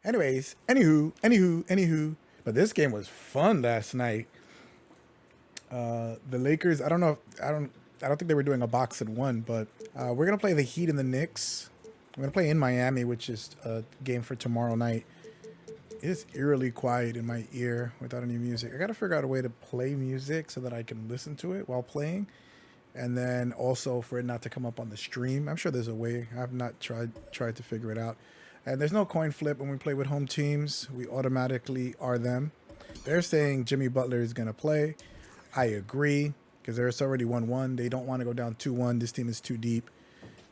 Anyways, anywho. But this game was fun last night. The Lakers. I don't think they were doing a box and one, but we're gonna play the Heat and the Knicks. We're gonna play in Miami, which is a game for tomorrow night. It's eerily quiet in my ear without any music. I gotta figure out a way to play music so that I can listen to it while playing, and then also for it not to come up on the stream. I'm sure there's a way. I've not tried to figure it out. And there's no coin flip when we play with home teams. We automatically are them. They're saying Jimmy Butler is gonna play. I agree, because there's already 1-1. They don't want to go down 2-1. This team is too deep,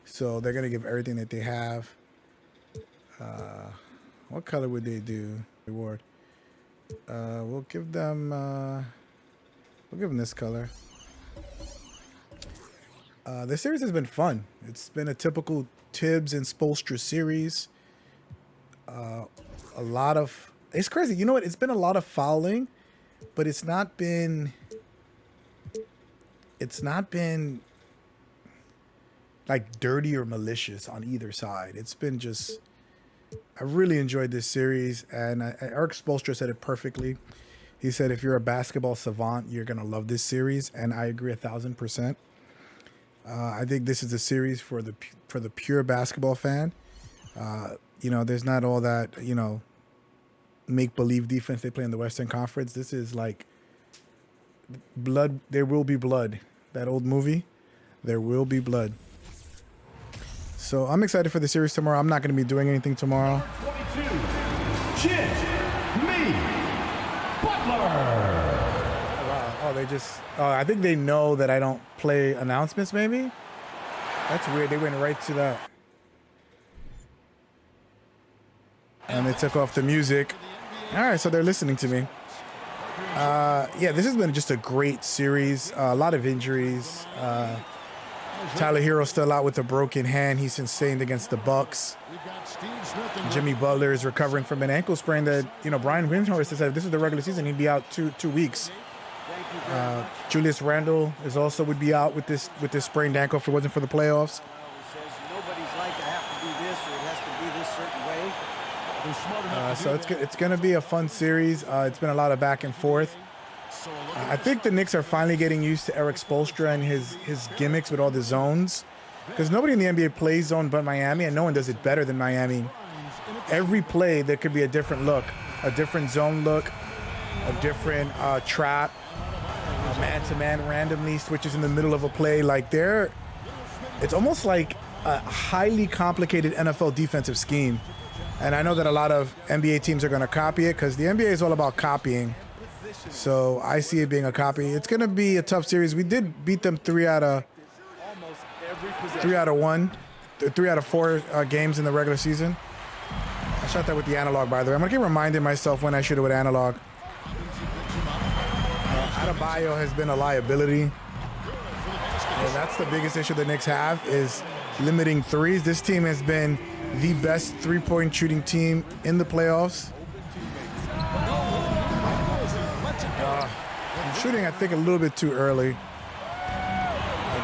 so they're gonna give everything that they have. What color would they do? Reward. We'll give them this color. This series has been fun. It's been a typical Tibbs and Spoelstra series. A lot of, it's crazy. You know what? It's been a lot of fouling, but it's not been like dirty or malicious on either side. It's been just, I really enjoyed this series, and Eric Spoelstra said it perfectly. He said, if you're a basketball savant, you're going to love this series, and I agree 1,000%. I think this is a series for the pure basketball fan. You know, there's not all that, you know, make-believe defense they play in the Western Conference. This is like blood. There will be blood. That old movie, there will be blood. So I'm excited for the series tomorrow. I'm not going to be doing anything tomorrow. 22, Jimmy Butler. Wow. Oh, they just, I think they know that I don't play announcements, maybe? That's weird. They went right to that. And they took off the music. All right, so they're listening to me. Yeah, this has been just a great series. A lot of injuries. Tyler Hero's still out with a broken hand. He's sustained against the Bucks. Jimmy Butler is recovering from an ankle sprain that, you know, Brian Windhorst has said if this is the regular season, he'd be out two weeks. Julius Randle would be out with this sprained ankle if it wasn't for the playoffs. So it's going to be a fun series. It's been a lot of back and forth. I think the Knicks are finally getting used to Eric Spoelstra and his gimmicks with all the zones, because nobody in the NBA plays zone but Miami, and no one does it better than Miami. Every play there could be a different look, a different zone look, a different trap, a man-to-man randomly switches in the middle of a play. Like it's almost like a highly complicated NFL defensive scheme. And I know that a lot of NBA teams are going to copy it because the NBA is all about copying. So I see it being a copy. It's going to be a tough series. We did beat them 3 out of 4 games in the regular season. I shot that with the analog, by the way. I'm going to keep reminding myself when I shoot it with analog. Adebayo has been a liability. And that's the biggest issue the Knicks have, is limiting threes. This team has been the best three-point shooting team in the playoffs. I'm shooting, I think, a little bit too early.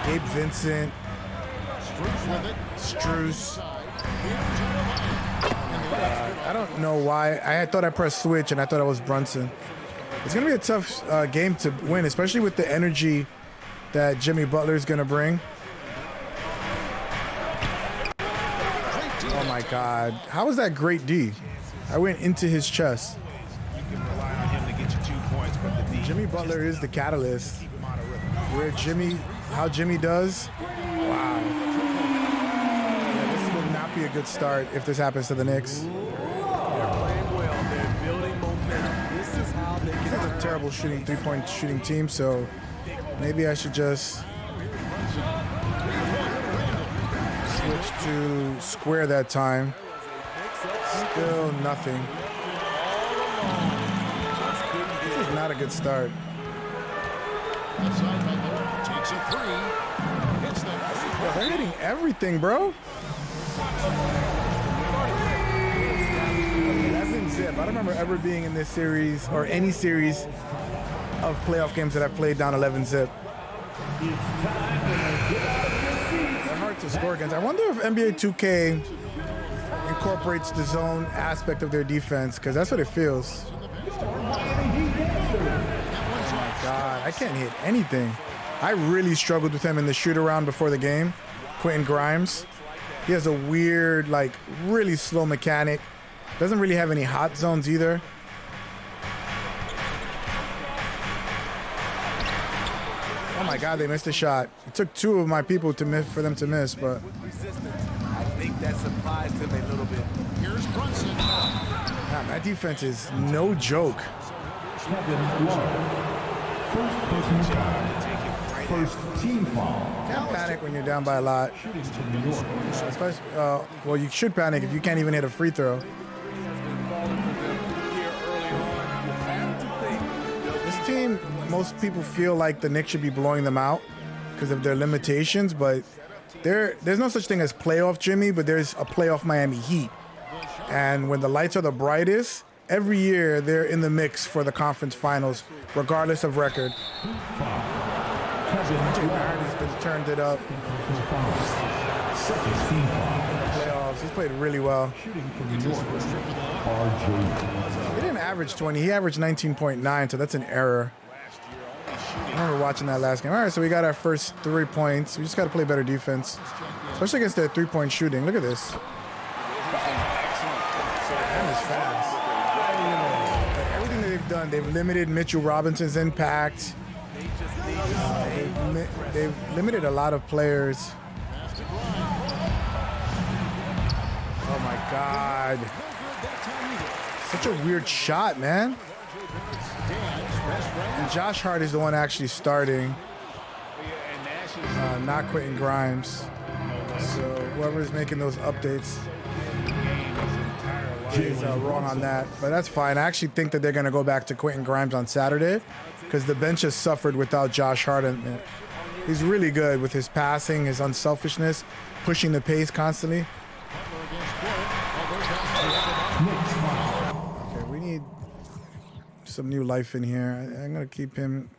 Gabe Vincent, Strus. I don't know why. I thought I pressed switch, and I thought I was Brunson. It's going to be a tough game to win, especially with the energy that Jimmy Butler is going to bring. Oh, my God. How was that great D? I went into his chest. Jimmy Butler is the catalyst. How Jimmy does. Wow. Yeah, this will not be a good start if this happens to the Knicks. This is a terrible three-point shooting team, so maybe I should just switch to square that time. Still nothing. This is not a good start. They're hitting everything, bro. 11 zip. I don't remember ever being in this series or any series of playoff games that I've played down 11 zip. They're hard to score against. I wonder if NBA 2K incorporates the zone aspect of their defense, because that's what it feels. Oh my God, I can't hit anything. I really struggled with him in the shoot-around before the game. Quentin Grimes. He has a weird, like, really slow mechanic. Doesn't really have any hot zones either. Oh my God, they missed a shot. It took two of my people to miss for them to miss, but I think that surprised him a little bit. Here's Brunson. man, that defense is no joke. First personal foul. First team foul. Can't panic when you're down by a lot. Shooting to New York. Especially, well, you should panic if you can't even hit a free throw. This team, most people feel like the Knicks should be blowing them out because of their limitations, but there's no such thing as playoff Jimmy, but there's a playoff Miami Heat. And when the lights are the brightest, every year they're in the mix for the conference finals, regardless of record. He's been turned it up. Second team foul. Playoffs, he's played really well. Shooting from New York. RJ. He didn't average 20, he averaged 19.9, so that's an error. I remember watching that last game. All right, so we got our first 3 points. We just got to play better defense, especially against their three-point shooting. Look at this. That is fast. Like, everything that they've done, they've limited Mitchell Robinson's impact. They've limited a lot of players. Oh my God. Such a weird shot, man. And Josh Hart is the one actually starting, not Quentin Grimes. So whoever's making those updates is wrong on that, but that's fine. I actually think that they're going to go back to Quentin Grimes on Saturday because the bench has suffered without Josh Hart. He's really good with his passing, his unselfishness, pushing the pace constantly. Okay, we need some new life in here. I'm going to keep him.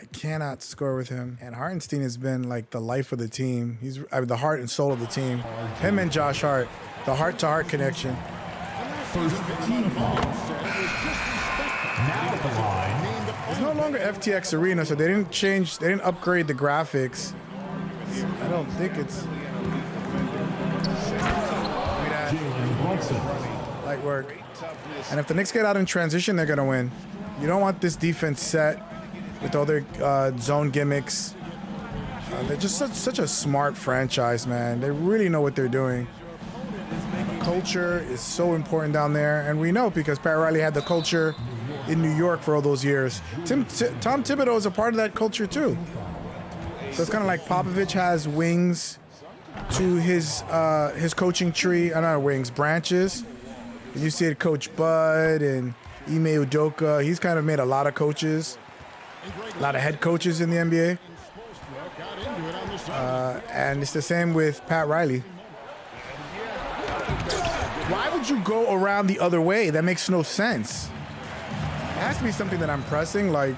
I cannot score with him. And Hartenstein has been like the life of the team. He's the heart and soul of the team. Him and Josh Hart, the heart-to-heart connection. First team foul. Now at the line. It's no longer FTX Arena, so they didn't upgrade the graphics. I don't think it's Jalen Brunson. light work. And if the Knicks get out in transition, they're gonna win. You don't want this defense set with all their zone gimmicks. They're just such a smart franchise, man. They really know what they're doing. Culture is so important down there, and we know because Pat Riley had the culture in New York for all those years. Tom Thibodeau is a part of that culture too. So it's kind of like Popovich has wings to his coaching tree. I don't know, wings, branches. And you see it, Coach Bud and Ime Udoka. He's kind of made a lot of coaches, a lot of head coaches in the NBA. And it's the same with Pat Riley. Why would you go around the other way? That makes no sense. It has to be something that I'm pressing, like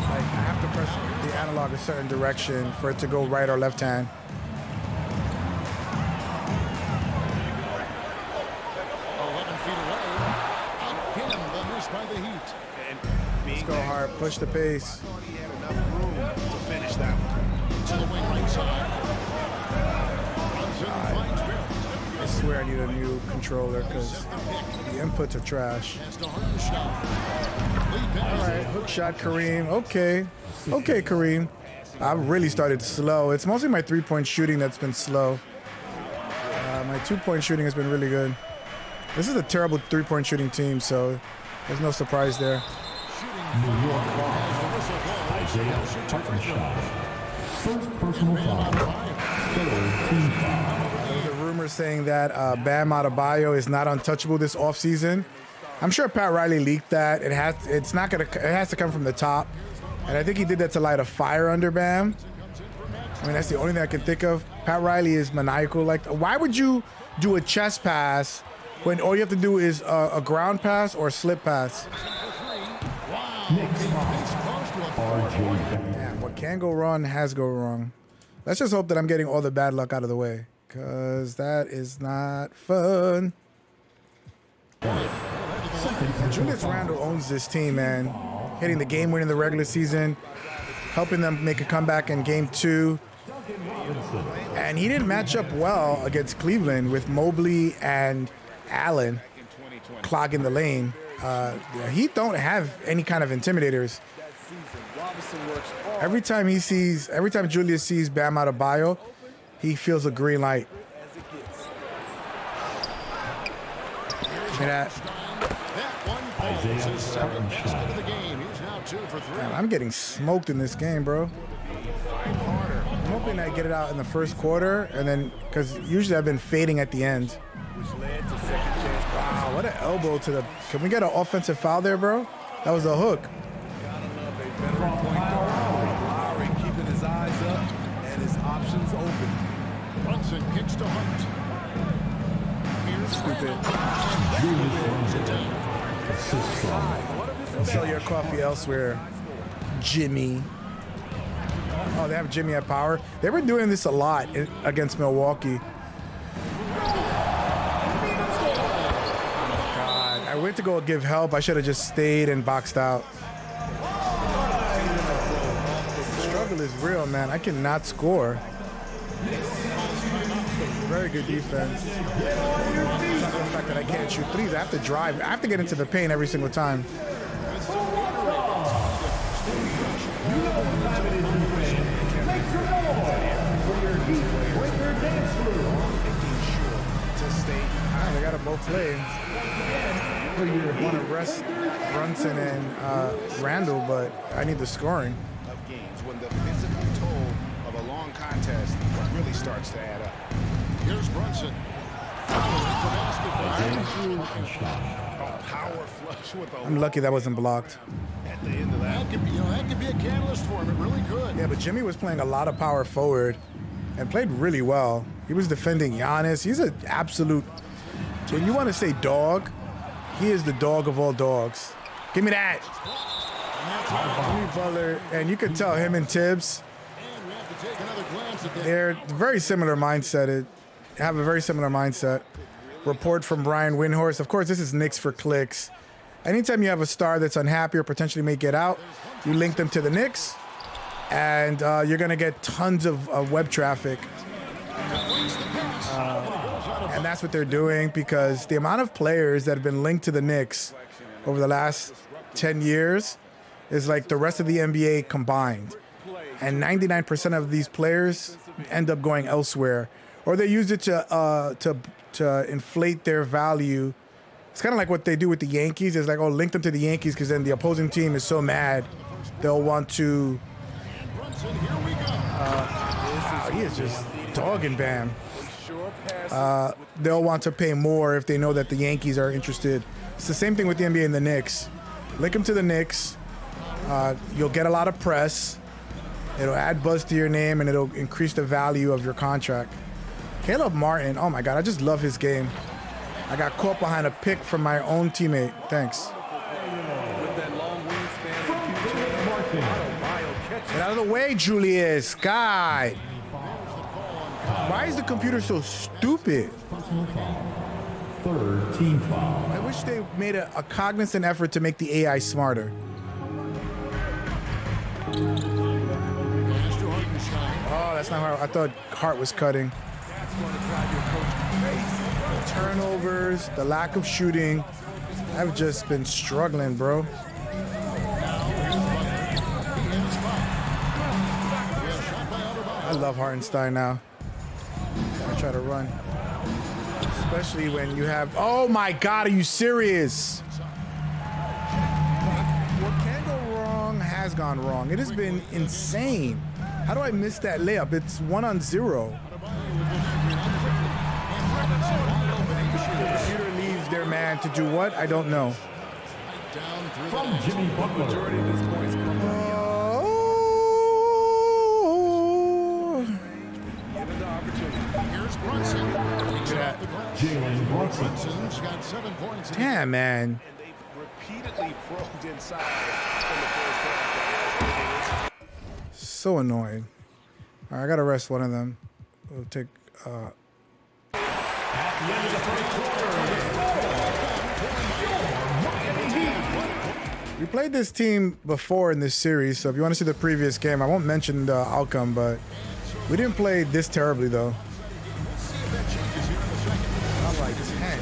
I have to press the analog a certain direction for it to go right or left hand. Let's go hard, push the pace. I swear I need a new controller because the inputs are trash. All right, hook shot, Kareem. Okay, Kareem. I've really started slow. It's mostly my three-point shooting that's been slow. My two-point shooting has been really good. This is a terrible three-point shooting team, so there's no surprise there. New York foul. Isaiah Hartenstein. First personal foul. Third team foul. There's a rumor saying that Bam Adebayo is not untouchable this offseason. I'm sure Pat Riley leaked that. It has to come from the top. And I think he did that to light a fire under Bam. I mean, that's the only thing I can think of. Pat Riley is maniacal. Like, why would you do a chest pass when all you have to do is a ground pass or a slip pass? Knicks foul. RJ. Damn, what can go wrong has go wrong. Let's just hope that I'm getting all the bad luck out of the way. because that is not fun. And Julius Randle owns this team, man. Hitting the game win in the regular season, helping them make a comeback in game 2. And he didn't match up well against Cleveland with Mobley and Allen clogging the lane. He don't have any kind of intimidators. Every time Julius sees Bam Adebayo, he feels a green light. Look at that. Man, I'm getting smoked in this game, bro. I'm hoping I get it out in the first quarter, and then, because usually I've been fading at the end. Wow, what an elbow to the... Can we get an offensive foul there, bro? That was a hook. Lowry keeping his eyes up and his options open. Brunson kicks to Hunt. Stupid. Sell your coffee elsewhere, Jimmy. Oh, they have Jimmy at power. They were doing this a lot against Milwaukee. God, I went to go give help. I should have just stayed and boxed out. The struggle is real, man. I cannot score. Very good defense. It's not the fact that I can't shoot threes. I have to drive. I have to get into the paint every single time. They got to both play. I want to rest Brunson and Randall, but I need the scoring. Of games when the physical toll of a long contest really starts to add up. Here's Brunson. Power flush with a I'm lucky that wasn't blocked. at the end of that. That could be a catalyst for him. It really could. Yeah, but Jimmy was playing a lot of power forward and played really well. He was defending Giannis. He's an absolute... When you want to say dog, he is the dog of all dogs. Give me that. Jimmy Butler, and you can tell him and Tibbs, they're very similar mindset. Have a very similar mindset. Report from Brian Windhorst. Of course, this is Knicks for clicks. Anytime you have a star that's unhappy or potentially may get out, you link them to the Knicks, and you're going to get tons of web traffic. And that's what they're doing, because the amount of players that have been linked to the Knicks over the last 10 years is like the rest of the NBA combined. And 99% of these players end up going elsewhere, or they use it to inflate their value. It's kind of like what they do with the Yankees. It's like, oh, link them to the Yankees, because then the opposing team is so mad they'll want to. He is just dogging Bam. They'll want to pay more if they know that the Yankees are interested. It's the same thing with the NBA and the Knicks. Link them to the Knicks. You'll get a lot of press. It'll add buzz to your name, and it'll increase the value of your contract. Caleb Martin, oh my God, I just love his game. I got caught behind a pick from my own teammate. Thanks. Get out of the way, Julius. God. Why is the computer so stupid? Third team foul. I wish they made a cognizant effort to make the AI smarter. Oh, that's not how I thought Hart was cutting. Turnovers, the lack of shooting. I've just been struggling, bro. I love Hartenstein now. I try to run. Especially when you have... Oh my God, are you serious? What can go wrong has gone wrong. It has been insane. How do I miss that layup? It's 1-on-0. The computer leaves their man to do what? I don't know. From Jimmy Butler. Here's Brunson. Jalen Brunson's got 7 points. Damn, man. And they've repeatedly probed inside in the first half. So annoying. All right, I gotta rest one of them. We'll take We played this team before in this series, so if you want to see the previous game, I won't mention the outcome, but we didn't play this terribly, though. I'm like 10.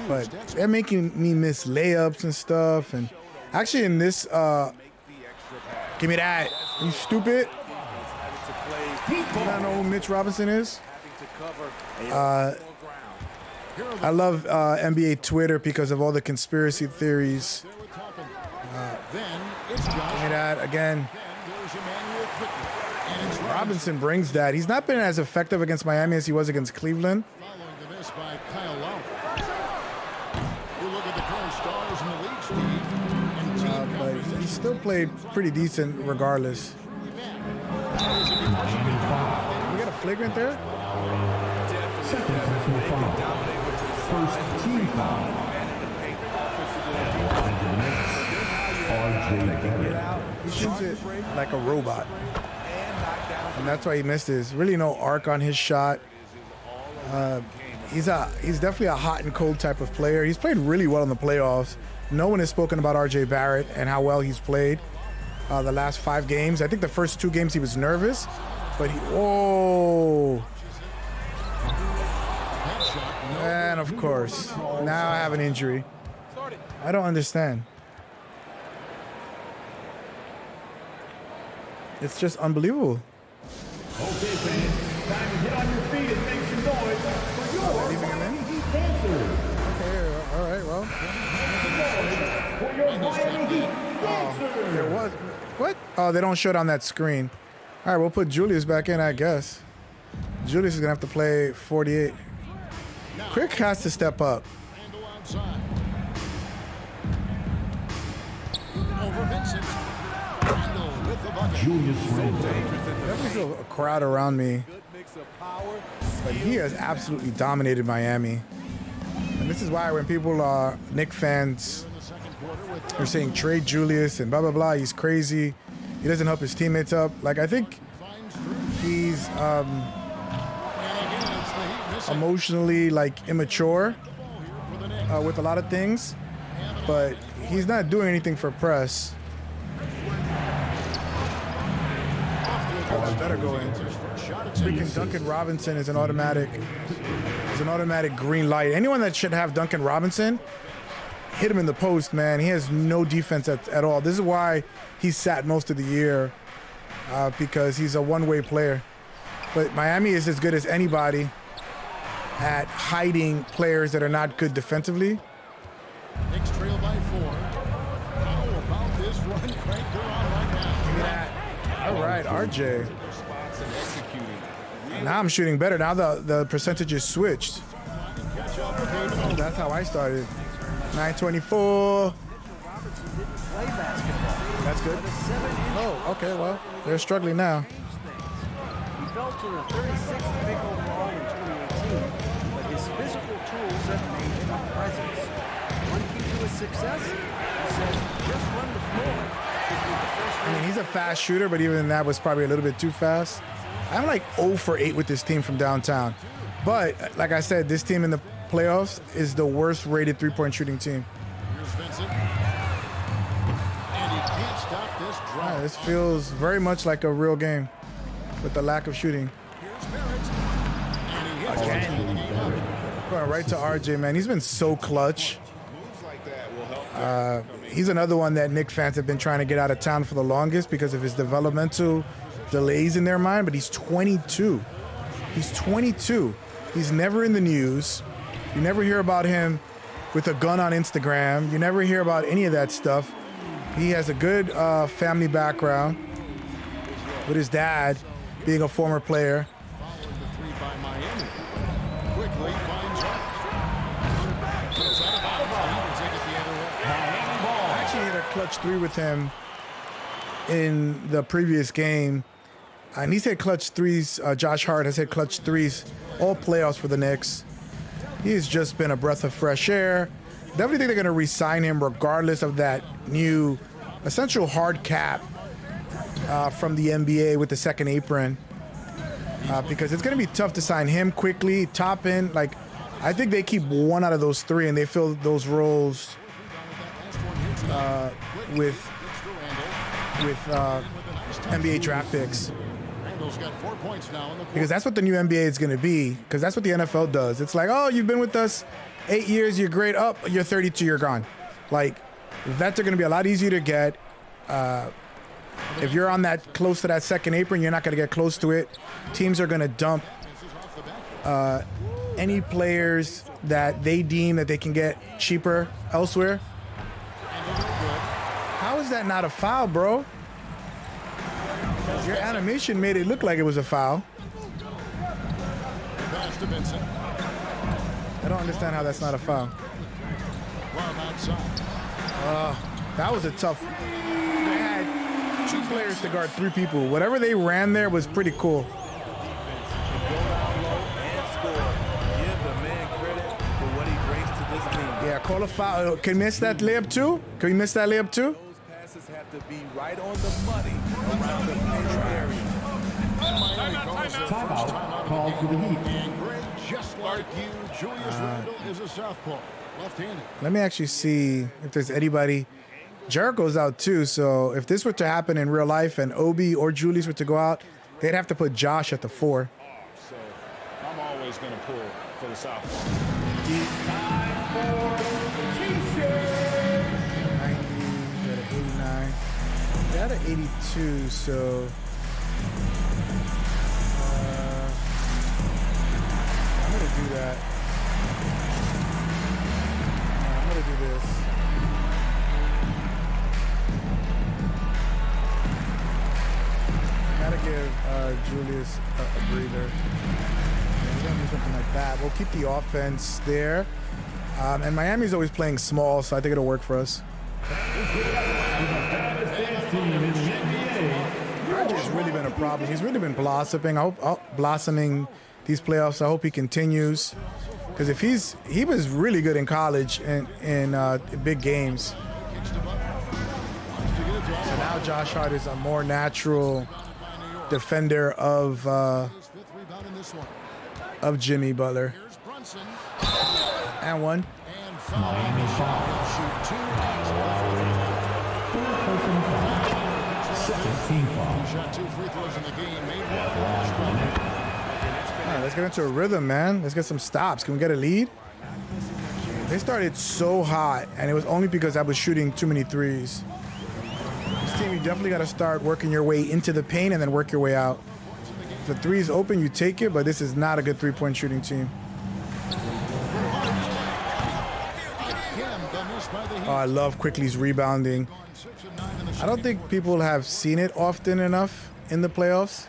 But they're making me miss layups and stuff. And actually in this, give me that. You stupid. You don't know who Mitch Robinson is? I love NBA Twitter because of all the conspiracy theories. Give me that again. Robinson brings that. He's not been as effective against Miami as he was against Cleveland. But he still played pretty decent regardless. We got a flagrant there? Second personal foul. First team foul. He shoots it like a robot. And that's why he missed it. There's really no arc on his shot. He's definitely a hot and cold type of player. He's played really well in the playoffs. No one has spoken about RJ Barrett and how well he's played the last 5 games. I think the first 2 games he was nervous, but whoa. And of course, now I have an injury. I don't understand. It's just unbelievable. Okay, fans, time to get on your feet and make some noise for your Leaving him in? Heat dancers. Okay, all right, well. For your Miami Heat dancers. There was, what? Oh, they don't show it on that screen. All right, we'll put Julius back in, I guess. Julius is gonna have to play 48. Quick has to step up. Julius Definitely feel a crowd around me, but he has absolutely dominated Miami. And this is why when people are Knicks fans are saying trade Julius and blah blah blah, he's crazy. He doesn't help his teammates up. Like, I think he's emotionally like immature with a lot of things, but he's not doing anything for press. Better go in. Freaking Duncan Robinson is an automatic green light. Anyone that should have Duncan Robinson, hit him in the post, man. He has no defense at all. This is why he sat most of the year, because he's a one-way player. But Miami is as good as anybody at hiding players that are not good defensively. Knicks trail by 4. How about this run crank they're on right now? Give me that. All right, RJ. Now I'm shooting better. Now the percentage is switched. That's how I started. 924. That's good. Oh, okay, well, they're struggling now. He fell to the 36th pick overall in 2018, but his physical tools have made him a presence. One key to his success, he says, just run the floor. I mean, he's a fast shooter, but even that was probably a little bit too fast. I'm like 0 for 8 with this team from downtown. But like I said, this team in the playoffs is the worst rated three-point shooting team. Here's Vincent. And he can't stop this drive. Yeah, this feels very much like a real game with the lack of shooting. Here's Barrett. And he hits Again. Going right to RJ, man. He's been so clutch. moves like that will help. He's another one that Knicks fans have been trying to get out of town for the longest because of his developmental delays in their mind, but he's 22. He's 22. He's never in the news. You never hear about him with a gun on Instagram. You never hear about any of that stuff. He has a good family background with his dad being a former player. Following the 3 by Miami. Quickly finds out. Gets out of bounds. He will take it the other way. I actually hit a clutch 3 with him in the previous game. And he's hit clutch 3s. Josh Hart has hit clutch 3s all playoffs for the Knicks. He's just been a breath of fresh air. Definitely think they're going to re-sign him regardless of that new essential hard cap from the NBA with the second apron. because it's going to be tough to sign him quickly, top end. Like, I think they keep one out of those three and they fill those roles with NBA draft picks. Because that's what the new NBA is going to be. Because that's what the NFL does. It's like, oh, you've been with us 8 years, you're great. Up, you're 32, you're gone. Like, vets are going to be a lot easier to get. If you're on that close to that second apron, you're not going to get close to it. Teams are going to dump any players that they deem that they can get cheaper elsewhere. How is that not a foul, bro? Your animation made it look like it was a foul. I don't understand how that's not a foul. That was a tough. They had 2 players to guard 3 people. Whatever they ran there was pretty cool. Yeah, call a foul. Can we miss that layup too? Can we miss that layup too? Those passes have to be right on the money around the paint area. Timeout called for the Heat. And Greg, just like you, Julius Randle is a southpaw, left-handed. Let me actually see if there's anybody. Jericho's out too, so if this were to happen in real life and Obi or Julius were to go out, they'd have to put Josh at the 4. So I'm always going to pull for the southpaw. 90, he's at an 89. He's at an 82, so I'm going to do that. I'm going to do this. I got to give Julius a breather. We're going to do something like that. We'll keep the offense there. And Miami's always playing small, so I think it'll work for us. RJ's really been a problem. He's really been blossoming these playoffs. I hope he continues. Because if he was really good in college and in big games. So now Josh Hart is a more natural defender of Jimmy Butler. And one. Miami foul. Second team foul. Shot 2 free throws in the game. Made one. All right, let's get into a rhythm, man. Let's get some stops. Can we get a lead? They started so hot, and it was only because I was shooting too many threes. This team, you definitely got to start working your way into the paint and then work your way out. If the three is open, you take it, but this is not a good three-point shooting team. Oh, I love Quickly's rebounding. I don't think people have seen it often enough in the playoffs.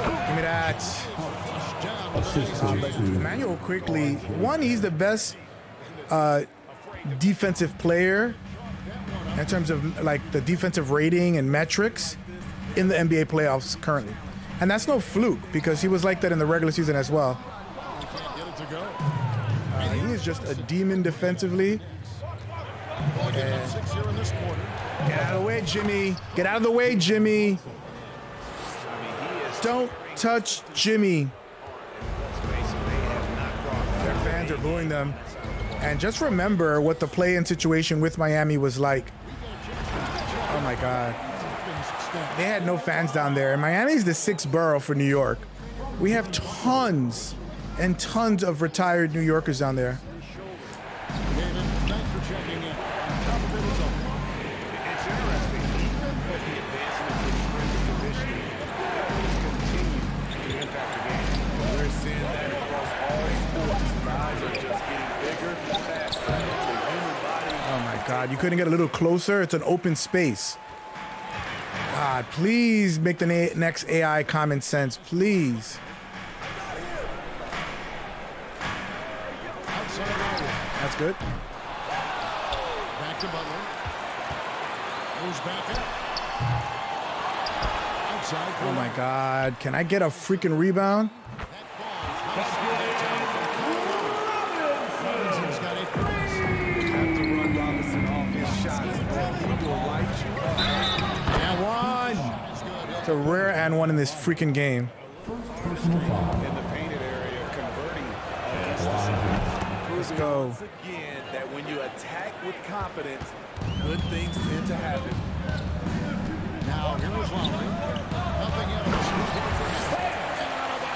Give me that. Emmanuel Quickly, one, he's the best defensive player in terms of like the defensive rating and metrics in the NBA playoffs currently. And that's no fluke because he was like that in the regular season as well. He is just a demon defensively. Get out of the way, Jimmy. Get out of the way, Jimmy. Don't touch Jimmy. Their fans are booing them. And just remember what the play-in situation with Miami was like. Oh, my God. They had no fans down there. And Miami's the 6th borough for New York. We have tons and tons of retired New Yorkers down there. God, you couldn't get a little closer? It's an open space. God, please make the next AI common sense, please. That's good. Back to Butler. Moves back up. Outside. Oh my God, can I get a freaking rebound? It's a rare and one in this freaking game. chemistry in the painted area, converting against the zone. Let's go. Once again, that when you attack with confidence, good things tend to happen. Now, here is Lowry. Nothing else.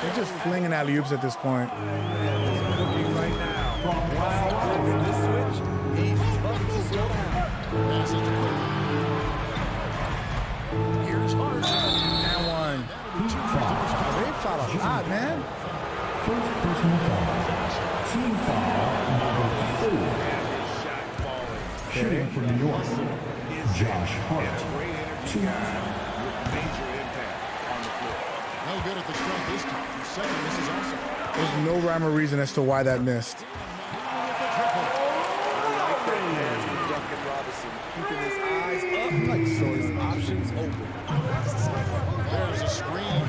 They're just flinging alley-oops at this point. Cooking right now. Once he gets this switch, he's tough to slow down. Pass it to Quigley. Here's Hart. And one. They foul a lot, man. First personal foul. Team foul number 4. Shooting for New York, Josh Hart. Great energy guy with major impact on the floor. No good at the stripe this time. Second, this is also. There's no rhyme or reason as to why that missed. Duncan Robinson keeping his eyes up, like so his options open. There's a screen.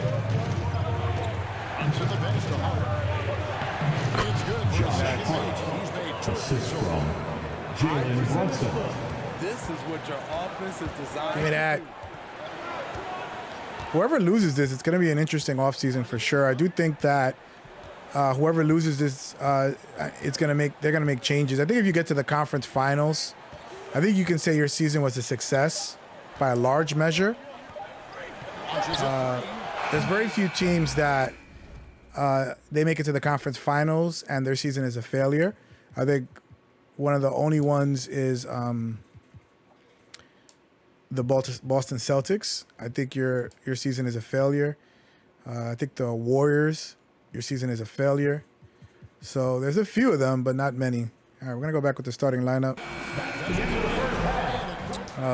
To the bench to Hart. It's good for Josh second Hart. stage. He's made two Assist so from Jalen Brunson. This is what your offense is designed Give me that. to do. Whoever loses this, it's going to be an interesting offseason for sure. I do think that whoever loses this, they're going to make changes. I think if you get to the conference finals, I think you can say your season was a success by a large measure. There's very few teams that they make it to the conference finals and their season is a failure. I think one of the only ones is the Boston Celtics. I think your season is a failure. I think the Warriors, your season is a failure. So there's a few of them, but not many. All right, we're going to go back with the starting lineup.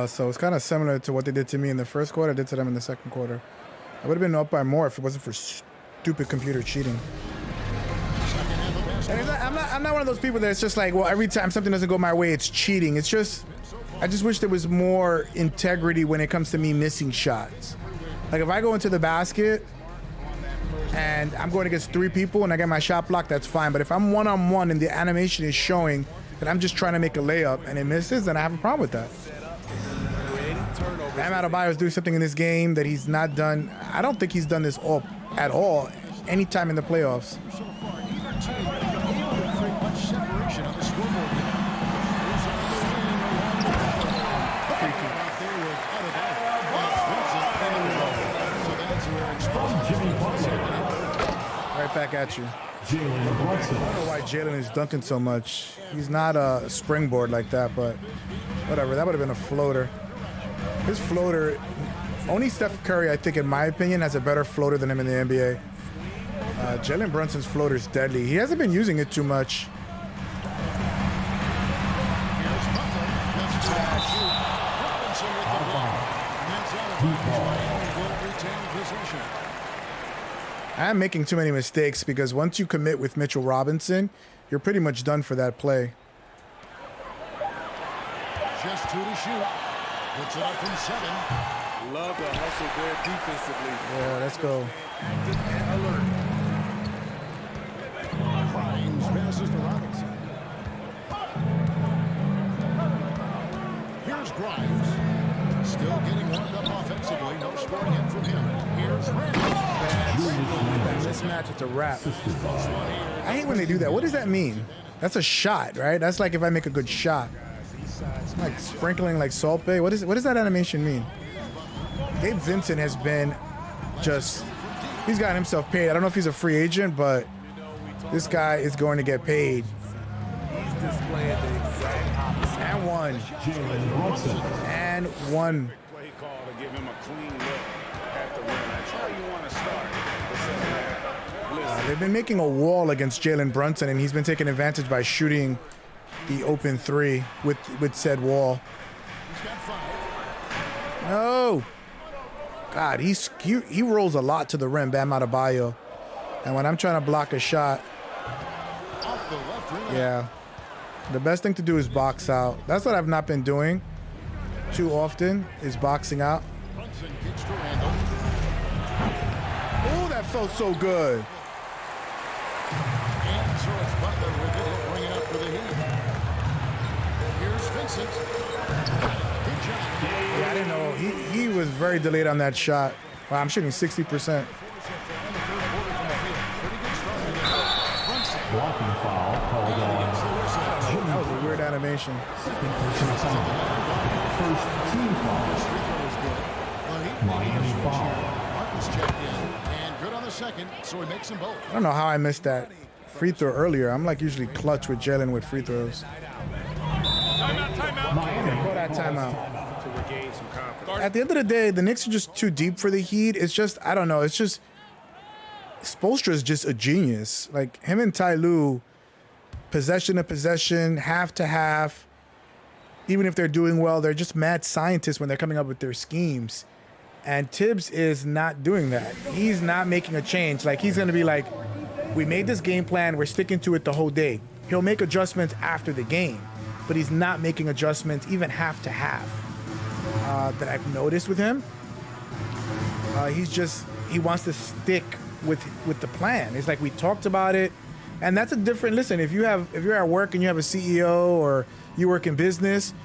So it's kind of similar to what they did to me in the first quarter, I did to them in the second quarter. I would have been up by more if it wasn't for stupid computer cheating. And I'm not one of those people that's just like, well, every time something doesn't go my way, it's cheating. It's just, I just wish there was more integrity when it comes to me missing shots. Like if I go into the basket and I'm going against 3 people and I get my shot blocked, that's fine. But if I'm one-on-one and the animation is showing that I'm just trying to make a layup and it misses, then I have a problem with that. Bam Adebayo's doing something in this game that he's not done. I don't think he's done this at all anytime in the playoffs. So far, neither team able to create much separation on the scoreboard. Right back at you. Jalen Brunson. I don't know why Jalen is dunking so much. He's not a springboard like that, but whatever. That would have been a floater. His floater, only Steph Curry, I think, in my opinion, has a better floater than him in the NBA. Jalen Brunson's floater is deadly. He hasn't been using it too much. I'm making too many mistakes because once you commit with Mitchell Robinson, you're pretty much done for that play. Just 2 to shoot. Puts it up from 7. Love the hustle there defensively. Yeah, let's go. Active and alert. Grimes passes to Robinson. Here's Grimes. Still getting warmed up offensively. No scoring in from him. Here's Randall. This match, it's a wrap. I hate when they do that. What does that mean? That's a shot, right? That's like if I make a good shot. It's like sprinkling like Salt Bay. What does that animation mean? Gabe Vincent has been just, he's gotten himself paid. I don't know if he's a free agent, but this guy is going to get paid. He's displaying the exact opposite. And one. Jalen Brunson. And one. Play call to give him a clean look at the rim. That's how you want to start the second half. Listen, They've been making a wall against Jalen Brunson, and he's been taking advantage by shooting the open 3 with said wall. He's got 5. No. God, he rolls a lot to the rim, Bam Adebayo. And when I'm trying to block a shot, Off the left rim. yeah, the best thing to do is box out. That's what I've not been doing too often, is boxing out. Brunson kicks to Randall. Oh, that felt so good. And so it's Butler with it. He'll bring it up for the Heat. Here's Vincent. Good job. Yeah, I didn't know. He was very delayed on that shot. Wow, I'm shooting 60%. That was a weird animation. First team foul. Miami foul. Martin's checked in. And good on the second, so he makes them both. I don't know how I missed that free throw earlier. I'm like usually clutch with Jalen with free throws. Miami. Call that timeout. To regain some confidence. At the end of the day, the Knicks are just too deep for the Heat. It's just, I don't know. It's just, Spoelstra is just a genius. Like him and Ty Lue, possession to possession, half to half. Even if they're doing well, they're just mad scientists when they're coming up with their schemes. And Tibbs is not doing that. He's not making a change. Like he's going to be like, we made this game plan. We're sticking to it the whole day. He'll make adjustments after the game, but he's not making adjustments even half to half that I've noticed with him. He wants to stick with the plan. It's like we talked about it, and that's a different. Listen, if you're at work and you have a CEO or you work in business,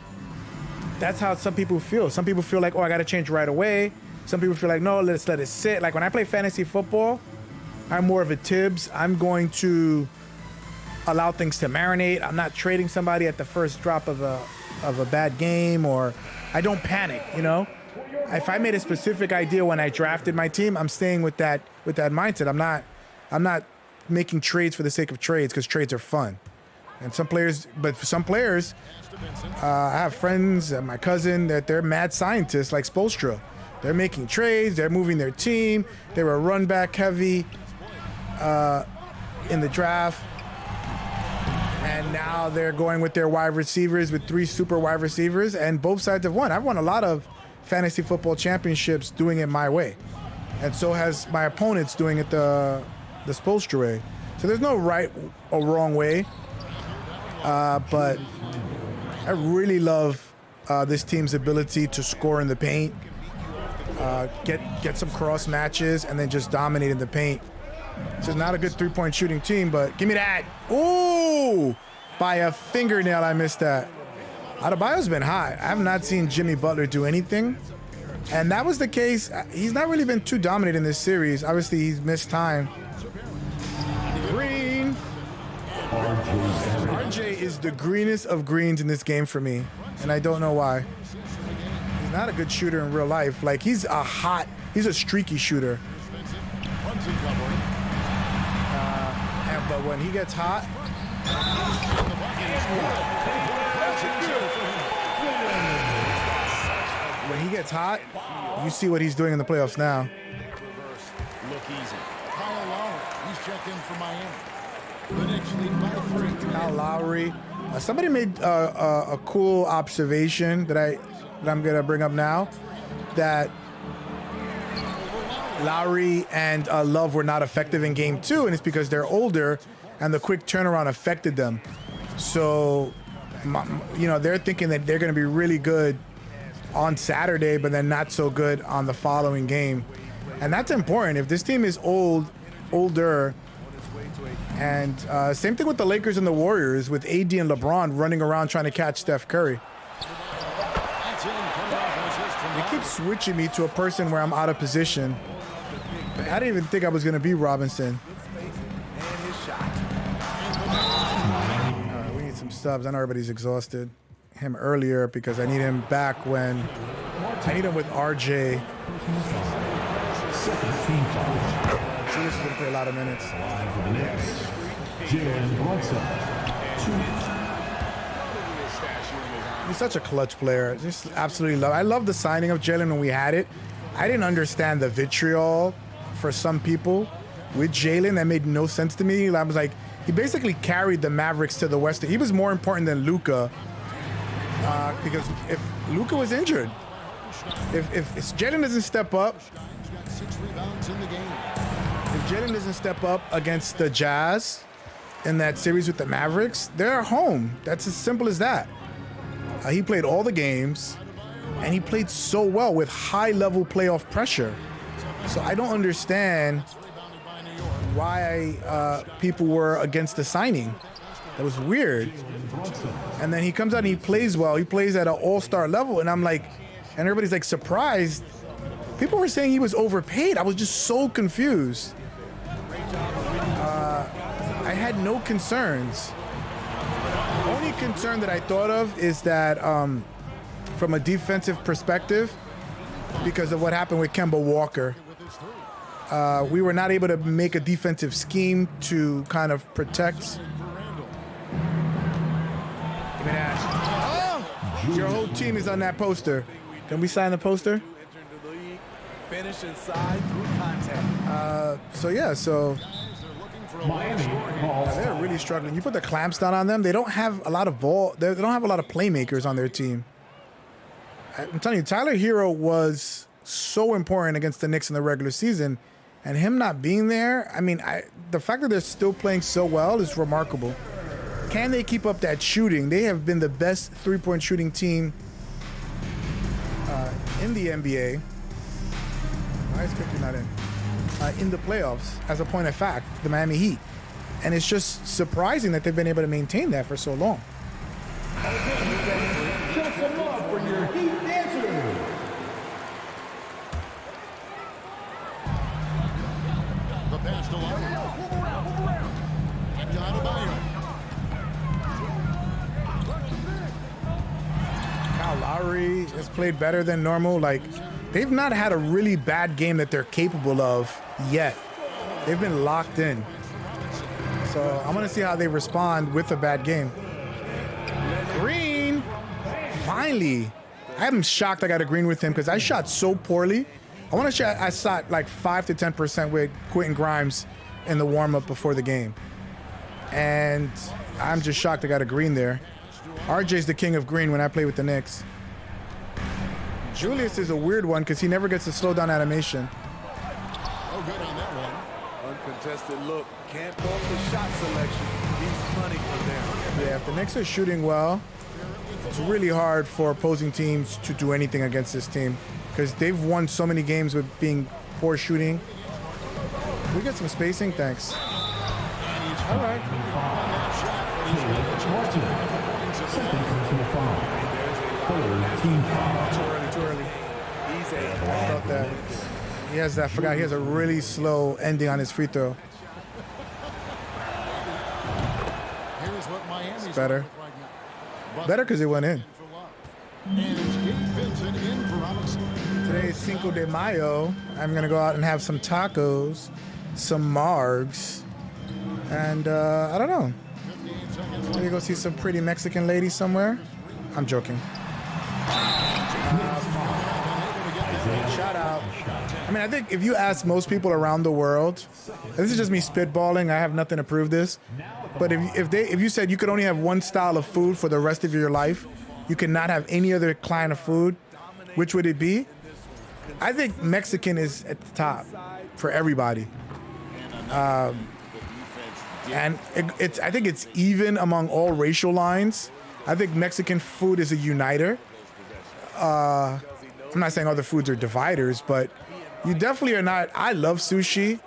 that's how some people feel. Some people feel like, oh, I got to change right away. Some people feel like, no, let's let it sit. Like when I play fantasy football, I'm more of a Tibbs. I'm going to allow things to marinate. I'm not trading somebody at the first drop of a bad game, or I don't panic, you know? If I made a specific idea when I drafted my team, I'm staying with that mindset. I'm not making trades for the sake of trades, because trades are fun. And for some players, I have friends and my cousin that they're mad scientists like Spoelstra. They're making trades, they're moving their team. They were run back heavy in the draft. And now they're going with their wide receivers, with 3 super wide receivers, and both sides have won. I've won a lot of fantasy football championships doing it my way. And so has my opponents doing it the Spoelstra way. So there's no right or wrong way. But I really love this team's ability to score in the paint, get some cross matches, and then just dominate in the paint. This is not a good three-point shooting team, but give me that. Ooh! By a fingernail, I missed that. Adebayo's been hot. I have not seen Jimmy Butler do anything. And that was the case. He's not really been too dominant in this series. Obviously, he's missed time. Green. RJ is the greenest of greens in this game for me, and I don't know why. He's not a good shooter in real life. Like, he's a streaky shooter. But when he gets hot, you see what he's doing in the playoffs now. Look easy. Kyle Lowry, he's checked in for Miami. The Knicks lead by 3. Kyle Lowry. Somebody made a cool observation that I'm gonna bring up now, that Lowry and Love were not effective in game 2, and it's because they're older and the quick turnaround affected them. So, they're thinking that they're going to be really good on Saturday, but then not so good on the following game. And that's important. If this team is older, and same thing with the Lakers and the Warriors, with AD and LeBron running around trying to catch Steph Curry. They keep switching me to a person where I'm out of position. I didn't even think I was going to be Robinson. All right, we need some subs. I know everybody's exhausted. Him earlier because I need him back when I need him with RJ. Julius is going to play a lot of minutes. Jalen Brunson. He's such a clutch player. Just absolutely love. I love the signing of Jalen when we had it. I didn't understand the vitriol for some people with Jalen. That made no sense to me. I was like, he basically carried the Mavericks to the West. He was more important than Luka because if Luka was injured, if Jalen doesn't step up, if Jalen doesn't step up against the Jazz in that series with the Mavericks, they're home. That's as simple as that. He played all the games, and he played so well with high-level playoff pressure. So I don't understand why people were against the signing. That was weird. And then he comes out and he plays well. He plays at an all-star level, and I'm like, and everybody's like surprised. People were saying he was overpaid. I was just so confused. I had had no concerns. Only concern that I thought of is that from a defensive perspective, because of what happened with Kemba Walker, we were not able to make a defensive scheme to kind of protect. Give me that. Oh! Your whole team is on that poster. Can we sign the poster? Finish inside through contact. So they're really struggling. You put the clamps down on them. They don't have a lot of ball. They don't have a lot of playmakers on their team. I'm telling you, Tyler Hero was so important against the Knicks in the regular season, and him not being there, I mean, the fact that they're still playing so well is remarkable. Can they keep up that shooting? They have been the best three-point shooting team in the NBA. Why is Cookie not in the playoffs, as a point of fact, the Miami Heat. And it's just surprising that they've been able to maintain that for so long. Show some love for your Heat dancers. The pass to Lowry. And to Adebayo. Kyle Lowry has played better than normal. Like, they've not had a really bad game that they're capable of yet. They've been locked in. So I'm going to see how they respond with a bad game. Green! Finally! I'm shocked I got a green with him because I shot so poorly. I shot like 5 to 10% with Quentin Grimes in the warm-up before the game. And I'm just shocked I got a green there. RJ's the king of green when I play with the Knicks. Julius is a weird one because he never gets to slow down animation. Oh, good on that one. Uncontested look. Can't fault the shot selection. He's money for them. Yeah, if the Knicks are shooting well, it's really hard for opposing teams to do anything against this team because they've won so many games with being poor shooting. We get some spacing, thanks. All right. Too early. I felt that. He has that. I forgot he has a really slow ending on his free throw. Here's what Miami's Better. right now. Better because it went in. And it's Gabe Vincent in for Robinson. Today is Cinco de Mayo. I'm going to go out and have some tacos, some margs, and I don't know. Maybe go see some pretty Mexican lady somewhere. I'm joking. Shout out. I mean, I think if you ask most people around the world, this is just me spitballing. I have nothing to prove this. But if you said you could only have one style of food for the rest of your life, you could not have any other kind of food, which would it be? I think Mexican is at the top for everybody. And I think it's even among all racial lines. I think Mexican food is a uniter. I'm not saying other foods are dividers, but you definitely are not. I love sushi.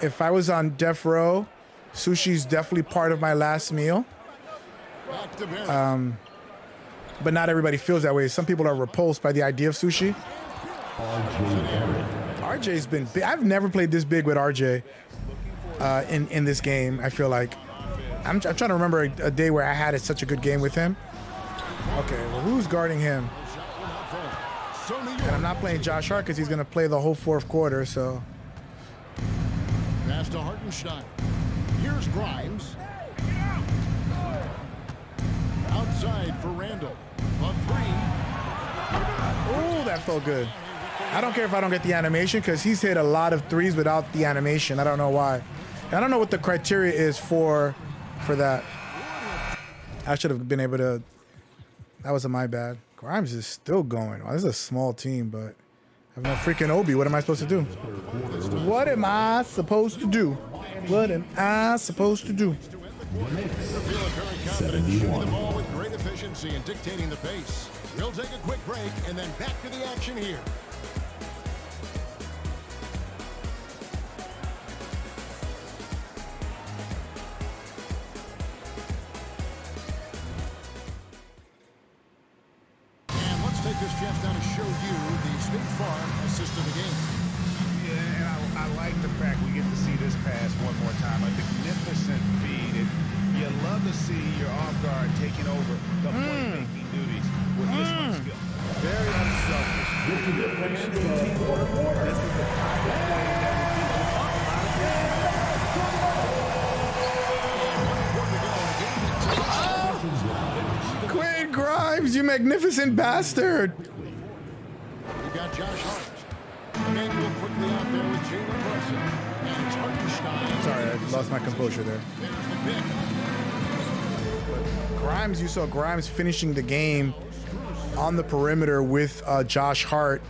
If I was on death row, sushi's definitely part of my last meal. But not everybody feels that way. Some people are repulsed by the idea of sushi. RJ's been big. I've never played this big with RJ in this game, I feel like. I'm trying to remember a day where I had such a good game with him. Okay, well, who's guarding him? And I'm not playing Josh Hart because he's going to play the whole fourth quarter, so. Pass to Hartenstein. Here's Grimes. Outside for Randall. A three. Oh, that felt good. I don't care if I don't get the animation because he's hit a lot of threes without the animation. I don't know why. And I don't know what the criteria is for that. I should have been able to. That wasn't my bad. Grimes is still going. Well, this is a small team, but I have no freaking Obi. What am I supposed to do? What am I supposed to do? What am I supposed to do? They're feeling very confident, shooting the ball with great efficiency and dictating the pace. We'll take a quick break and then back to the action here. And let's take this chance now to show you the State Farm assist of the game. Yeah, and I like the fact we get to see this pass one more time. A magnificent feed. And you love to see your off guard taking over the playmaking duties with this much skill. Very unselfish. This is the fans of team quarter. This is the kind of play that will get you up out of there. Quinn Grimes, you magnificent bastard. We got Josh Hart. Emmanuel quickly out there with Jalen Brunson. And it's Hartenstein. Sorry, I lost my composure there. There's the pick. Grimes, you saw Grimes finishing the game on the perimeter with Josh Hart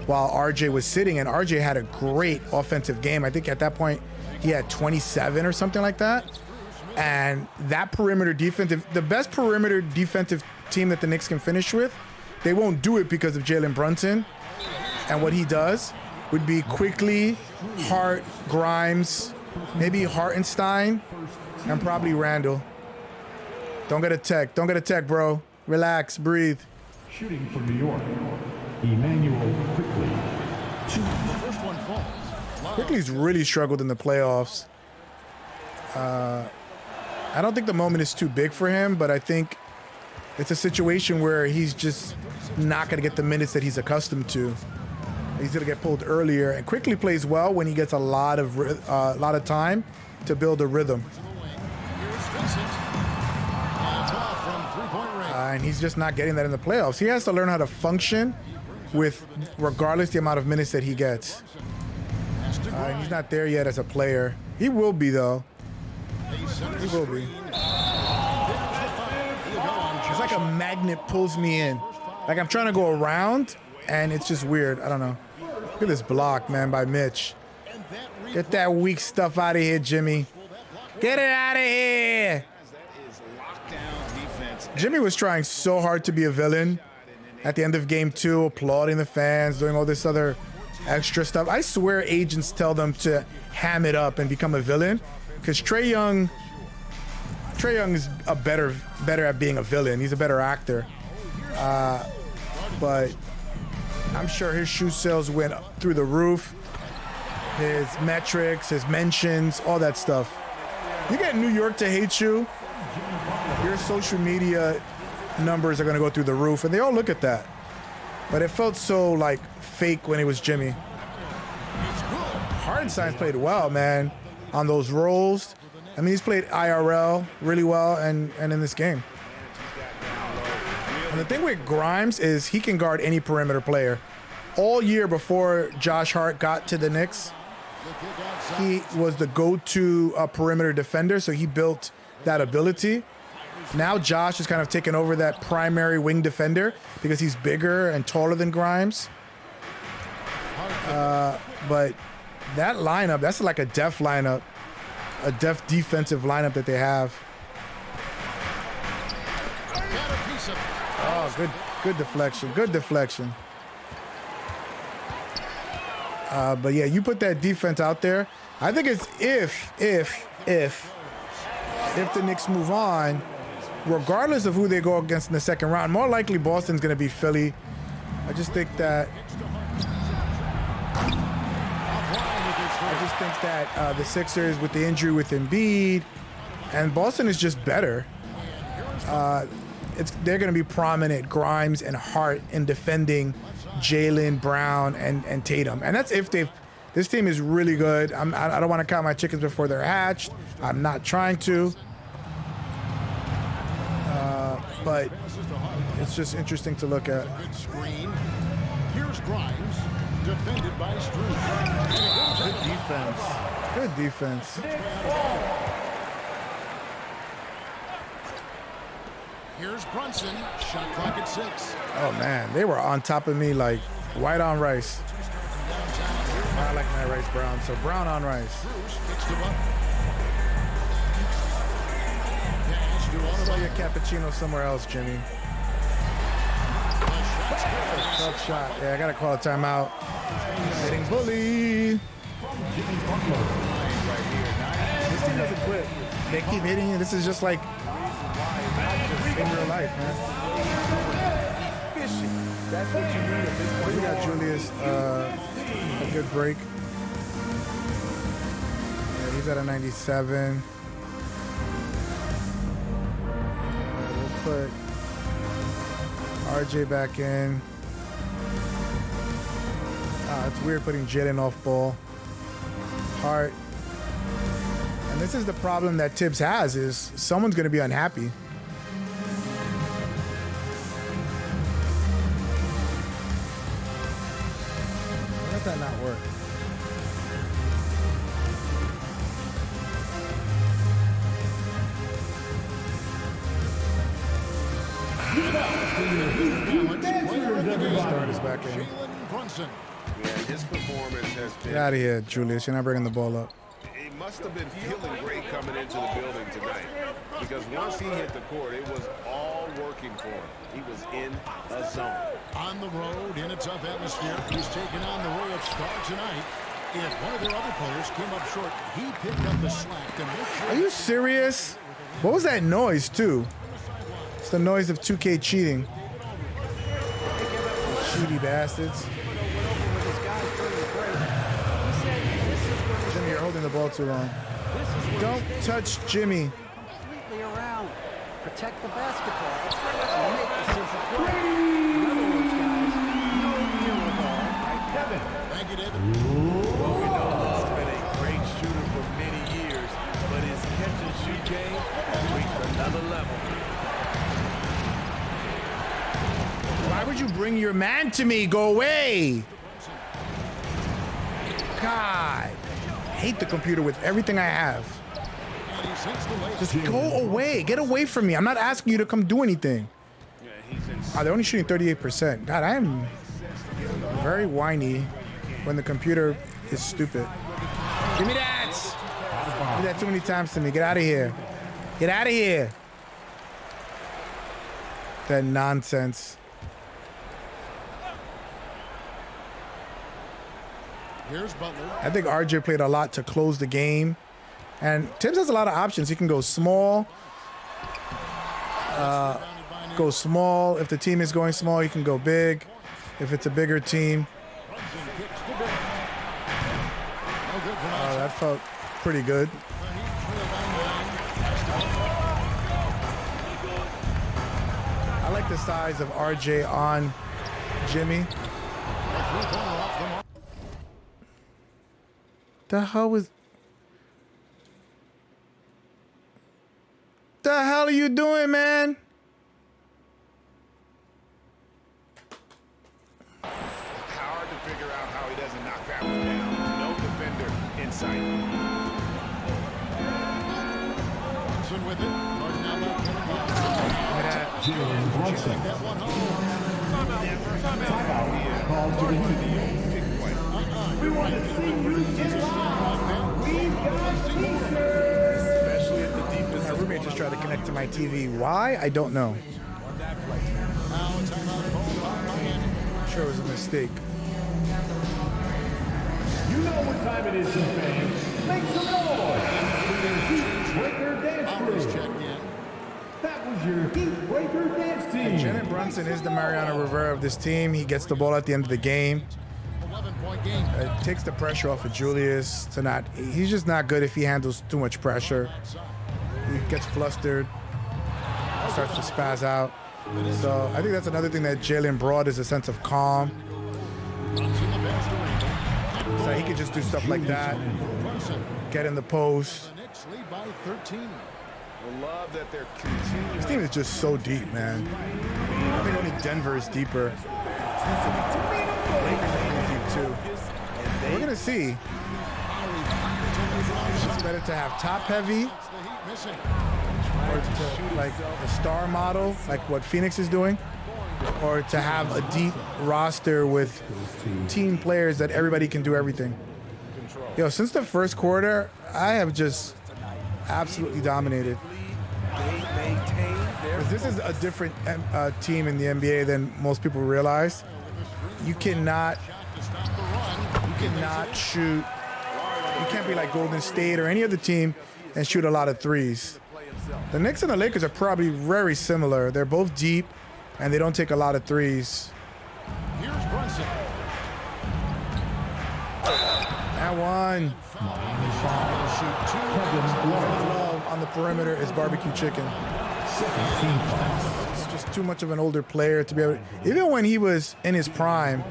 while RJ was sitting, and RJ had a great offensive game. I think at that point he had 27 or something like that. And that perimeter defense, the best perimeter defensive team that the Knicks can finish with, they won't do it because of Jalen Brunson. And what he does would be quickly Hart, Grimes, maybe Hartenstein, and probably Randall. Don't get a tech. Don't get a tech, bro. Relax, breathe. Shooting for New York, Emmanuel Quickly. The first one falls. Quickly's really struggled in the playoffs. I don't think the moment is too big for him, but I think it's a situation where he's just not going to get the minutes that he's accustomed to. He's going to get pulled earlier, and Quickly plays well when he gets a lot of time to build a rhythm. Here's Vincent. And it's off from three-point range. And he's just not getting that in the playoffs. He has to learn how to function with regardless the amount of minutes that he gets. And he's not there yet as a player. He will be, though. He will be. It's like a magnet pulls me in. Like I'm trying to go around, and it's just weird. I don't know. Look at this block, man, by Mitch. Get that weak stuff out of here, Jimmy. Get it out of here. Jimmy was trying so hard to be a villain at the end of game 2, applauding the fans, doing all this other extra stuff. I swear agents tell them to ham it up and become a villain, because Trae Young is a better at being a villain. He's a better actor. But I'm sure his shoe sales went through the roof. His metrics, his mentions, all that stuff. You get New York to hate you, your social media numbers are going to go through the roof, and they all look at that. But it felt so like fake when it was Jimmy. Hartenstein played well, man, on those rolls. I mean, he's played IRL really well and in this game. And the thing with Grimes is he can guard any perimeter player. All year before Josh Hart got to the Knicks, he was the go-to perimeter defender, so he built that ability. Now Josh is kind of taken over that primary wing defender because he's bigger and taller than Grimes. But that lineup, that's like a def lineup, a def defensive lineup that they have. Oh, good deflection, good deflection. But yeah, you put that defense out there. I think it's if the Knicks move on, regardless of who they go against in the second round, more likely Boston's going to be Philly. I just think that the Sixers with the injury with Embiid, and Boston is just better. They're going to be prominent, Grimes and Hart, in defending Jalen, Brown, and Tatum. And that's if this team is really good. I don't want to count my chickens before they're hatched. I'm not trying to. But it's just interesting to look at. Good screen. Here's Grimes, defended by Struz. Good defense. Good defense. Here's Brunson. Shot clock at 6. Oh man, they were on top of me like white on rice. I like my rice brown, so brown on rice. Kicks to Butler. Pass to Butler. Saw your cappuccino somewhere else, Jimmy. Tough shot. Yeah, I gotta call a timeout. Hitting bully. This team doesn't quit. They keep hitting you. This is just like in real life, man. That's what you need at this point. We got Julius a good break. He's at a 97. We'll put RJ back in. It's weird putting Jalen off ball. Hart. And this is the problem that Tibbs has, is someone's going to be unhappy. How does that not work? Start is back in. Jalen Brunson. Yeah, his performance has Get been. out of here, Julius. You're not bringing the ball up. He must have been feeling great coming into the building tonight, because once he hit the court, it was all working for him. He was in a zone. On the road, in a tough atmosphere, he's taking on the role of star tonight. If one of their other players came up short, he picked up the slack to make sure. Are you serious? What was that noise, too? It's the noise of 2K cheating. Cheaty bastards. Jimmy, you're holding the ball too long. Don't touch Jimmy. Completely around. Protect the basketball. And make the simple play. In other words, guys, no hero ball. Kevin. Thank you, David. Well, we know he's been a great shooter for many years, but his catch-and-shoot game has reached another level. Why would you bring your man to me? Go away. God. I hate the computer with everything I have. And he sends the way. Just go away. Get away from me. I'm not asking you to come do anything. Yeah, he's in. Oh, they're only shooting 38%. God, I am very whiny when the computer is stupid. Give me that. You did that too many times to me. Get out of here. Get out of here. That nonsense. Here's Butler. I think RJ played a lot to close the game. And Tibbs has a lot of options. He can go small. Go small. If the team is going small, he can go big. If it's a bigger team. That felt pretty good. I like the size of RJ on Jimmy. The hell was... The hell are you doing, man? Hard to figure out how he doesn't knock that one down. No defender in sight. Brunson with it. Martin now back to the ball. Jalen Brunson. That one home. Timeout called to the Heat. We want to see you get live. We've got t-shirts. Especially if the defense My roommate just tried to connect to my TV. Why? I don't know. on that play. Now a timeout called by Miami. I'm sure it was a mistake. You know what time it is, fans. Make some noise for your Heat Breaker Dance Always Crew. checked in. That was your Heat Breaker Dance Team. Jalen Brunson is the Mariano Rivera of this team. He gets the ball at the end of the game. 11-point game. It takes the pressure off of Julius to not... He's just not good if he handles too much pressure. He gets flustered. Starts to spaz out. So I think that's another thing that Jalen brought is a sense of calm. Brunson the best arena. So he could just do stuff like that. Brunson. Get in the post. The Knicks lead by 13. I love that they're continuing. This team is just so deep, man. I think only Denver is deeper. Lakers are pretty deep too. We're gonna see. It's better to have top heavy That's the Heat missing. or to like a star model, like what Phoenix is doing, or to have a deep roster with team players that everybody can do everything. Yo, since the first quarter, I have just absolutely dominated. They maintain their 'Cause this is a different team in the NBA than most people realize. You cannot shoot. You can't be like Golden State or any other team and shoot a lot of threes. The Knicks and the Lakers are probably very similar. They're both deep and they don't take a lot of threes. Here's Brunson. That one. shoot 2 Love on the perimeter is barbecue chicken. It's just too much of an older player to be able to, even when he was in his prime,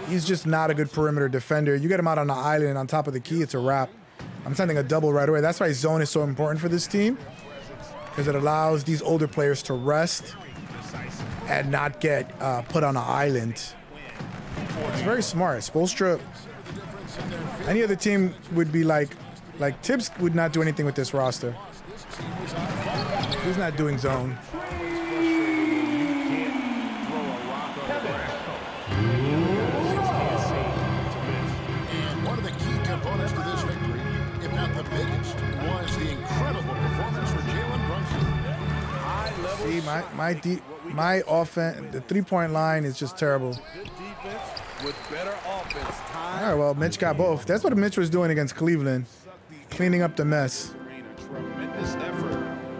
he's just not a good perimeter defender. You get him out on the island on top of the key, it's a wrap. I'm sending a double right away. That's why zone is so important for this team, because it allows these older players to rest and not get put on an island. It's very smart. Spoelstra, any other team would be like Tibbs would not do anything with this roster. He's not doing zone. And one of the key components to this victory, if not the biggest, was the incredible performance for Jalen Brunson. See, my offense, the three-point line is just terrible. With better offense, All right, well, Mitch got both. That's what Mitch was doing against Cleveland, cleaning up the mess. Tremendous effort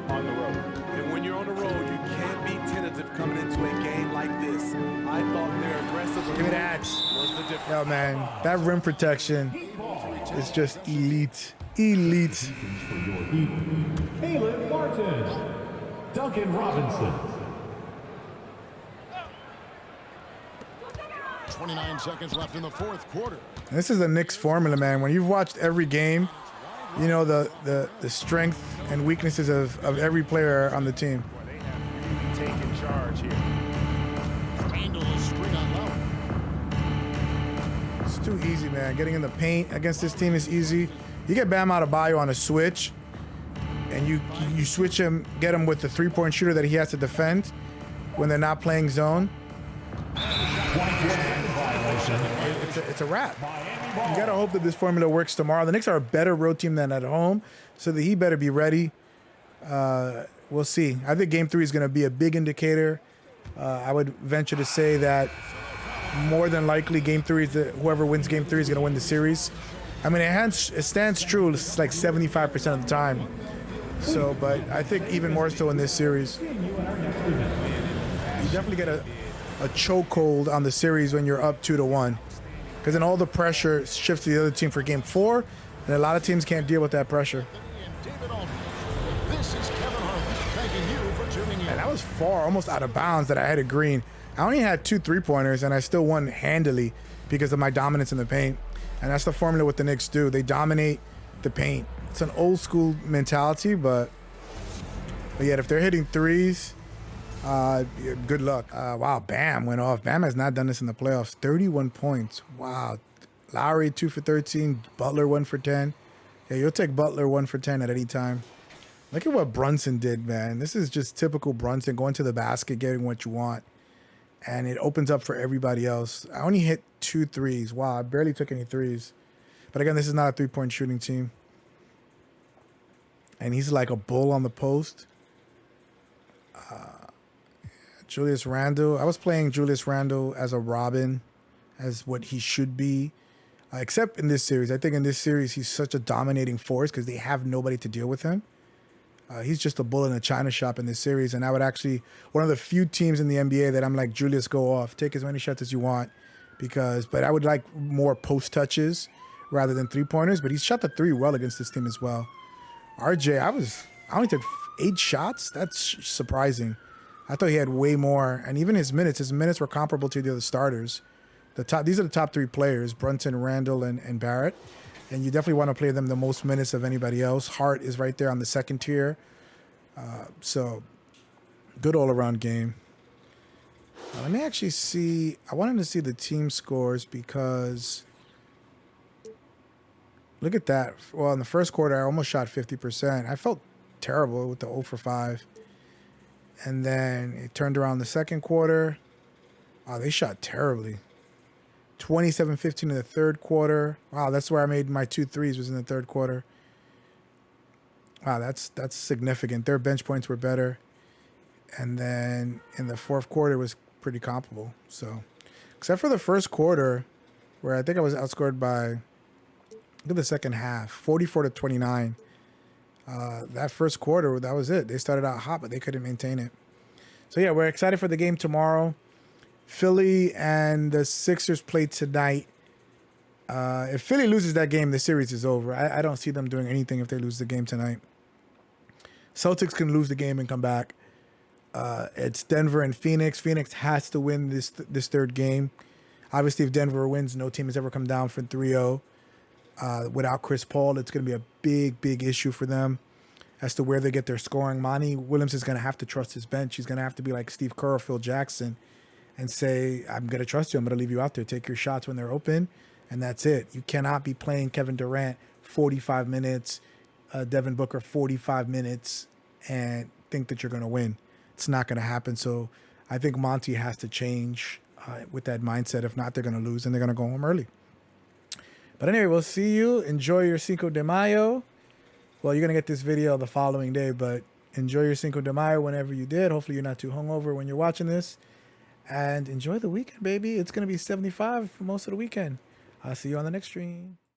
on the road. and when you're on the road, you can't be tentative coming into a game like this. I thought their aggressive Give me that. was the difference. Yo, man, that rim protection is just elite. Elite. Caleb Martin. Duncan Robinson. 29 seconds left in the fourth quarter. This is the Knicks formula, man. When you've watched every game, you know the strength and weaknesses of every player on the team. They have taken charge here. Randall straight on low. It's too easy, man. Getting in the paint against this team is easy. You get Bam Adebayo on a switch, and you switch him, get him with the three-point shooter that he has to defend when they're not playing zone. It's a wrap. You gotta hope that this formula works tomorrow. The Knicks are a better road team than at home, so that he better be ready. We'll see. I think Game 3 is going to be a big indicator. I would venture to say that more than likely Game 3 is whoever wins Game 3 is going to win the series. I mean, it stands true. It's like 75% of the time. So, but I think even more so in this series. You definitely get a chokehold on the series when you're up 2-1, because then all the pressure shifts to the other team for Game 4, and a lot of teams can't deal with that pressure. This is Kevin Harlan thanking you for tuning in. And that was far, almost out of bounds that I had a green. I only had 2 3-pointers, and I still won handily because of my dominance in the paint. And that's the formula what the Knicks do. They dominate the paint. It's an old school mentality, but yet if they're hitting threes, good luck. Wow, Bam went off. Bam has not done this in the playoffs. 31 points. Wow. Lowry 2 for 13. Butler 1 for 10. Yeah, you'll take Butler 1 for 10 at any time. Look at what Brunson did, man. This is just typical Brunson, going to the basket, getting what you want. And it opens up for everybody else. I only hit 2 threes. Wow, I barely took any threes. But again, this is not a three-point shooting team. And he's like a bull on the post. Julius Randle. I was playing Julius Randle as a Robin, as what he should be. Except in this series. I think in this series, he's such a dominating force because they have nobody to deal with him. He's just a bull in a china shop in this series. And I would actually, one of the few teams in the NBA that I'm like, Julius, go off. Take as many shots as you want. But I would like more post touches rather than three-pointers. But he's shot the 3 well against this team as well. RJ, I only took 8 shots. That's surprising. I thought he had way more. And even his minutes were comparable to the other starters. These are the top 3 players, Brunson, Randle, and Barrett. And you definitely want to play them the most minutes of anybody else. Hart is right there on the second tier. So, good all-around game. Let me actually see. I wanted to see the team scores because look at that. Well, in the first quarter, I almost shot 50%. I felt terrible with the 0 for 5. And then it turned around the second quarter. Oh, they shot terribly. 27-15 in the third quarter. Wow, that's where I made my 2 threes, was in the third quarter. Wow, that's significant. Their bench points were better. And then in the fourth quarter, it was pretty comparable. So, except for the first quarter, where I think I was outscored by, look at the second half, 44-29. That first quarter, that was it. They started out hot, but they couldn't maintain it. So, yeah, we're excited for the game tomorrow. Philly and the Sixers play tonight. If Philly loses that game, the series is over. I don't see them doing anything if they lose the game tonight. Celtics can lose the game and come back. It's Denver and Phoenix. Phoenix has to win this third game. Obviously, if Denver wins, no team has ever come down from 3-0. Without Chris Paul, it's going to be a big issue for them as to where they get their scoring. Monty Williams is going to have to trust his bench. He's going to have to be like Steve Kerr or Phil Jackson and say, I'm going to trust you. I'm going to leave you out there. Take your shots when they're open, and that's it. You cannot be playing Kevin Durant 45 minutes, Devin Booker 45 minutes, and think that you're going to win. It's not going to happen. So I think Monty has to change with that mindset. If not, they're going to lose, and they're going to go home early. But anyway, we'll see you. Enjoy your Cinco de Mayo. Well, you're going to get this video the following day, but enjoy your Cinco de Mayo whenever you did. Hopefully you're not too hungover when you're watching this. And enjoy the weekend, baby. It's going to be 75 for most of the weekend. I'll see you on the next stream.